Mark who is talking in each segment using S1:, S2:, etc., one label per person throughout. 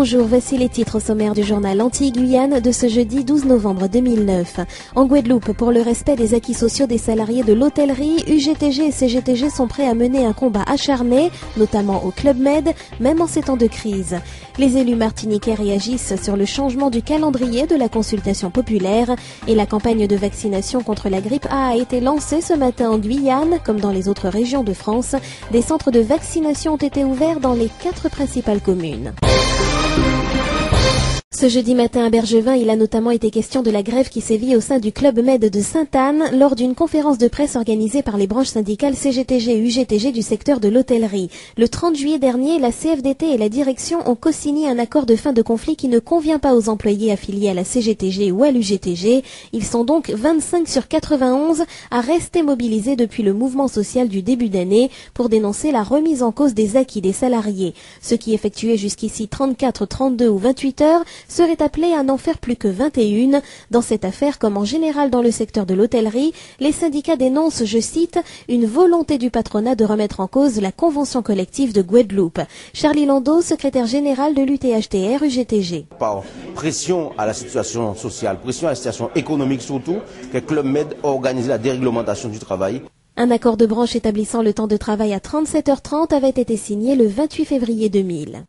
S1: Bonjour, voici les titres au sommaire du journal Antilles-Guyane de ce jeudi 12 novembre 2009. En Guadeloupe, pour le respect des acquis sociaux des salariés de l'hôtellerie, UGTG et CGTG sont prêts à mener un combat acharné, notamment au Club Med, même en ces temps de crise. Les élus martiniquais réagissent sur le changement du calendrier de la consultation populaire et la campagne de vaccination contre la grippe A été lancée ce matin en Guyane, comme dans les autres régions de France. Des centres de vaccination ont été ouverts dans les 4 principales communes. Ce jeudi matin à Bergevin, il a notamment été question de la grève qui sévit au sein du Club Med de Sainte-Anne lors d'une conférence de presse organisée par les branches syndicales CGTG et UGTG du secteur de l'hôtellerie. Le 30 juillet dernier, la CFDT et la direction ont co-signé un accord de fin de conflit qui ne convient pas aux employés affiliés à la CGTG ou à l'UGTG. Ils sont donc 25 sur 91 à rester mobilisés depuis le mouvement social du début d'année pour dénoncer la remise en cause des acquis des salariés. Ceux qui effectuaient jusqu'ici 34, 32 ou 28 heures seraient appelés à n'en faire plus que 21. Dans cette affaire, comme en général dans le secteur de l'hôtellerie, les syndicats dénoncent, je cite, une volonté du patronat de remettre en cause la convention collective de Guadeloupe. Charlie Landau, secrétaire général de l'UTHTR UGTG.
S2: Par pression à la situation sociale, pression à la situation économique surtout, que Club Med a organisé la déréglementation du travail.
S1: Un accord de branche établissant le temps de travail à 37h30 avait été signé le 28 février 2000.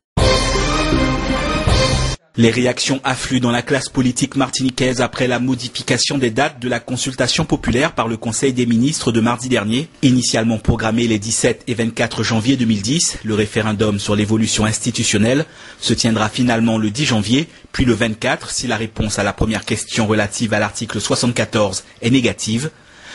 S3: Les réactions affluent dans la classe politique martiniquaise après la modification des dates de la consultation populaire par le Conseil des ministres de mardi dernier. Initialement programmé les 17 et 24 janvier 2010, le référendum sur l'évolution institutionnelle se tiendra finalement le 10 janvier, puis le 24 si la réponse à la première question relative à l'article 74 est négative.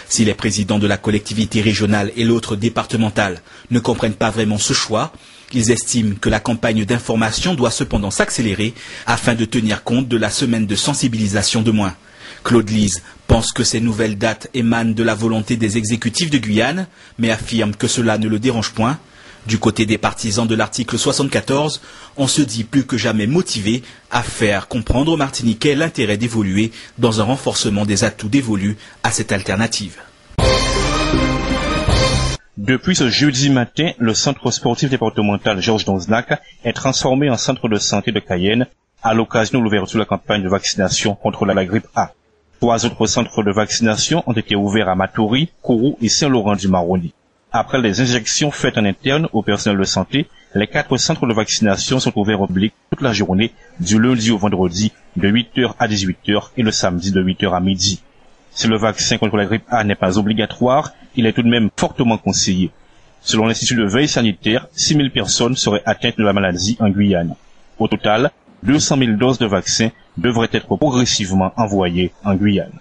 S3: Si les présidents de la collectivité régionale et l'autre départementale ne comprennent pas vraiment ce choix, ils estiment que la campagne d'information doit cependant s'accélérer afin de tenir compte de la semaine de sensibilisation de moins. Claude Lise pense que ces nouvelles dates émanent de la volonté des exécutifs de Guyane, mais affirme que cela ne le dérange point. Du côté des partisans de l'article 74, on se dit plus que jamais motivé à faire comprendre aux Martiniquais l'intérêt d'évoluer dans un renforcement des atouts dévolus à cette alternative.
S4: Depuis ce jeudi matin, le centre sportif départemental Georges Donznac est transformé en centre de santé de Cayenne à l'occasion de l'ouverture de la campagne de vaccination contre la grippe A. 3 autres centres de vaccination ont été ouverts à Matoury, Kourou et Saint-Laurent-du-Maroni. Après les injections faites en interne au personnel de santé, les 4 centres de vaccination sont ouverts au public toute la journée, du lundi au vendredi, de 8h à 18h et le samedi de 8h à midi. Si le vaccin contre la grippe A n'est pas obligatoire, il est tout de même fortement conseillé. Selon l'Institut de veille sanitaire, 6 000 personnes seraient atteintes de la maladie en Guyane. Au total, 200 000 doses de vaccins devraient être progressivement envoyées en Guyane.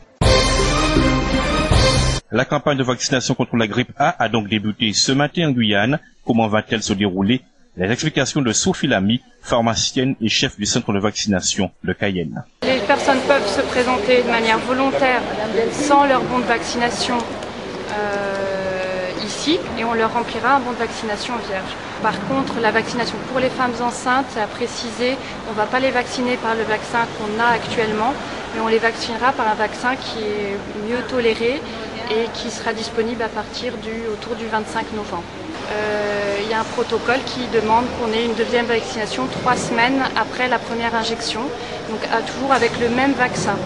S4: La campagne de vaccination contre la grippe A a donc débuté ce matin en Guyane. Comment va-t-elle se dérouler? Les explications de Sophie Lamy, pharmacienne et chef du centre de vaccination de Cayenne.
S5: Les personnes peuvent se présenter de manière volontaire sans leur bon de vaccination ici et on leur remplira un bon de vaccination vierge. Par contre, la vaccination pour les femmes enceintes, c'est à préciser, on ne va pas les vacciner par le vaccin qu'on a actuellement, mais on les vaccinera par un vaccin qui est mieux toléré et qui sera disponible à partir autour du 25 novembre. Il y a un protocole qui demande qu'on ait une deuxième vaccination 3 semaines après la première injection, donc toujours avec le même vaccin.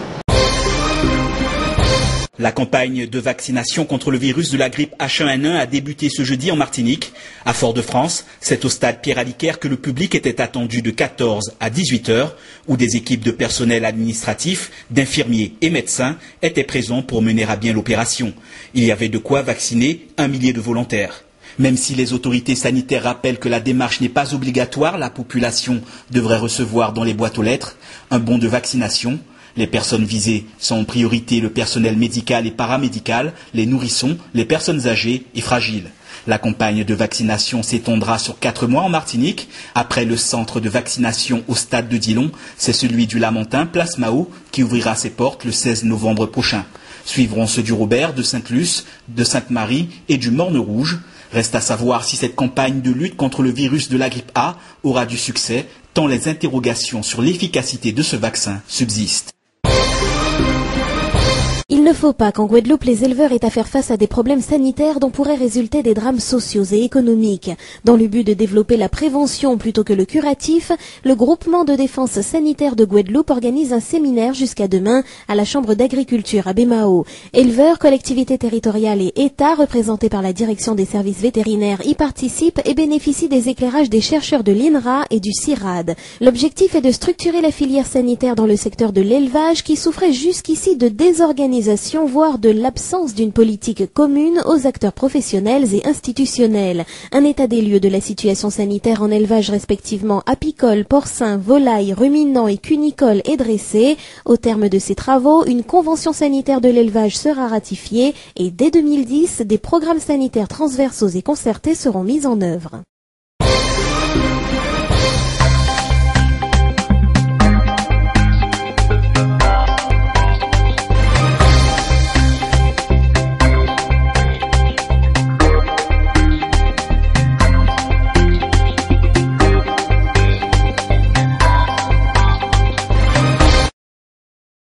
S3: La campagne de vaccination contre le virus de la grippe H1N1 a débuté ce jeudi en Martinique. À Fort-de-France, c'est au stade Pierre-Aliquer que le public était attendu de 14 à 18 heures, où des équipes de personnel administratif, d'infirmiers et médecins étaient présents pour mener à bien l'opération. Il y avait de quoi vacciner 1 millier de volontaires. Même si les autorités sanitaires rappellent que la démarche n'est pas obligatoire, la population devrait recevoir dans les boîtes aux lettres un bon de vaccination. Les personnes visées sont en priorité le personnel médical et paramédical, les nourrissons, les personnes âgées et fragiles. La campagne de vaccination s'étendra sur 4 mois en Martinique. Après le centre de vaccination au stade de Dillon, c'est celui du Lamentin, place Mao, qui ouvrira ses portes le 16 novembre prochain. Suivront ceux du Robert, de Sainte-Luce, de Sainte-Marie et du Morne-Rouge. Reste à savoir si cette campagne de lutte contre le virus de la grippe A aura du succès, tant les interrogations sur l'efficacité de ce vaccin subsistent.
S1: Il ne ne faut pas qu'en Guadeloupe, les éleveurs aient à faire face à des problèmes sanitaires dont pourraient résulter des drames sociaux et économiques. Dans le but de développer la prévention plutôt que le curatif, le groupement de défense sanitaire de Guadeloupe organise un séminaire jusqu'à demain à la Chambre d'agriculture à Bémao. Éleveurs, collectivités territoriales et États, représentés par la direction des services vétérinaires, y participent et bénéficient des éclairages des chercheurs de l'INRA et du CIRAD. L'objectif est de structurer la filière sanitaire dans le secteur de l'élevage qui souffrait jusqu'ici de désorganisation, voire de l'absence d'une politique commune aux acteurs professionnels et institutionnels. Un état des lieux de la situation sanitaire en élevage respectivement apicole, porcin, volaille, ruminant et cunicole est dressé. Au terme de ces travaux, une convention sanitaire de l'élevage sera ratifiée et dès 2010, des programmes sanitaires transversaux et concertés seront mis en œuvre.